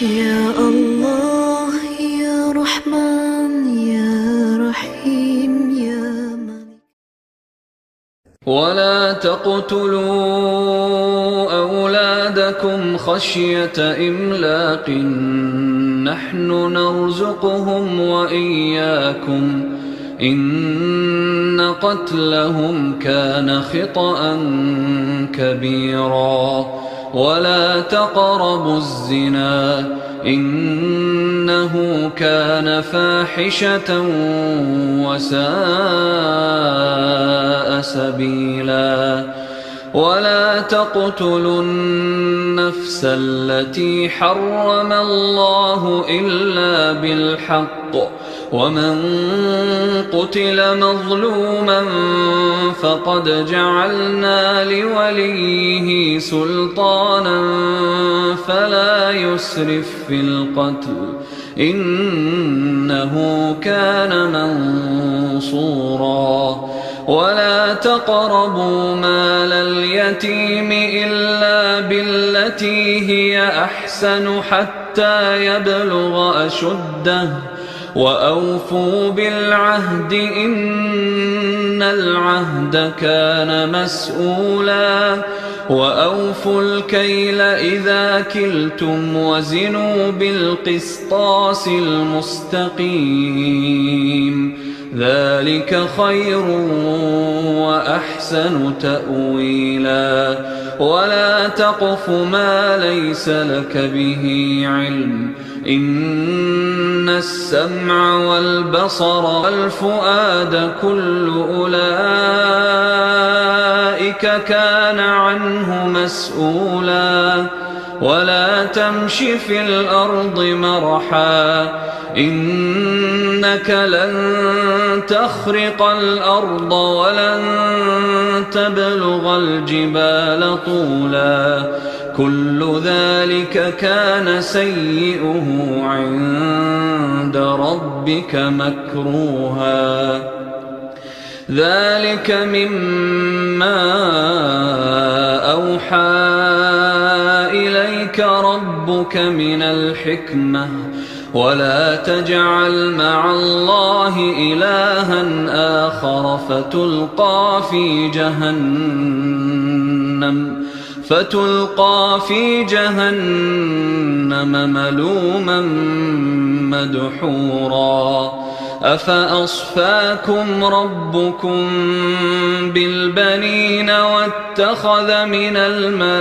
يا الله يا رحمن يا رحيم يا ملك. ولا تقتلوا أولادكم خشية إملاق نحن نرزقهم وإياكم إن قتلهم كان خطأ كبيرا ولا تقربوا الزنا إنه كان فاحشة وساء سبيلا ولا تقتلوا النفس التي حرم الله إلا بالحق ومن قتل مظلوما فقد جعلنا لوليه سلطانا فلا يسرف في القتل إنه كان منصورا ولا تقربوا مال اليتيم إلا بالتي هي أحسن حتى يبلغ أشده وأوفوا بالعهد إن العهد كان مسؤولا وأوفوا الكيل إذا كلتم وزنوا بالقسطاس المستقيم ذلك خير وأحسن تأويلا ولا تقف ما ليس لك به علم إن السمع والبصر والفؤاد كل أولئك كان عنه مسؤولا ولا تمش في الأرض مرحا إنك لن تخرق الأرض ولن تبلغ الجبال طولا كل ذلك كان سيئه عند ربك مكروها ذلك مما أوحى إليك ربك من الحكمة ولا تجعل مع الله إلها آخر فتلقى في جهنم ملوما مدحورا أفأصفاكم ربكم بالبنين واتخذ من الملائكة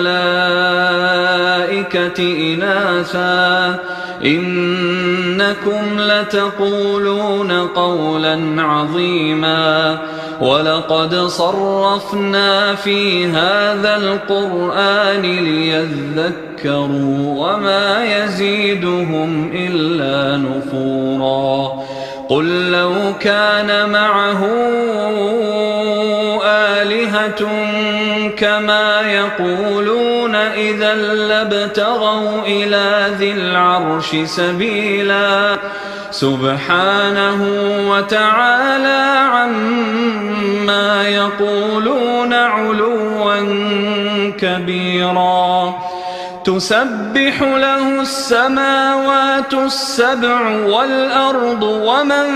إناثا إنكم لتقولون قولا عظيما ولقد صرفنا في هذا القرآن ليذكروا وما يزيدهم إلا نفورا قل لو كان معه آلهة كما يقولون إذا لابتغوا إلى ذي العرش سبيلا سبحانه وتعالى عما يقولون علوا كبيرا تسبح له السماوات السبع والأرض ومن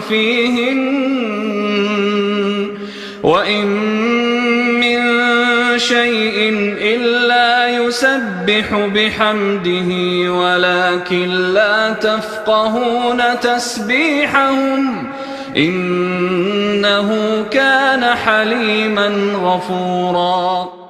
فيهن وإن من شيء إلا يسبح بحمده ولكن لا تفقهون تسبيحهم إنه كان حليما غفورا.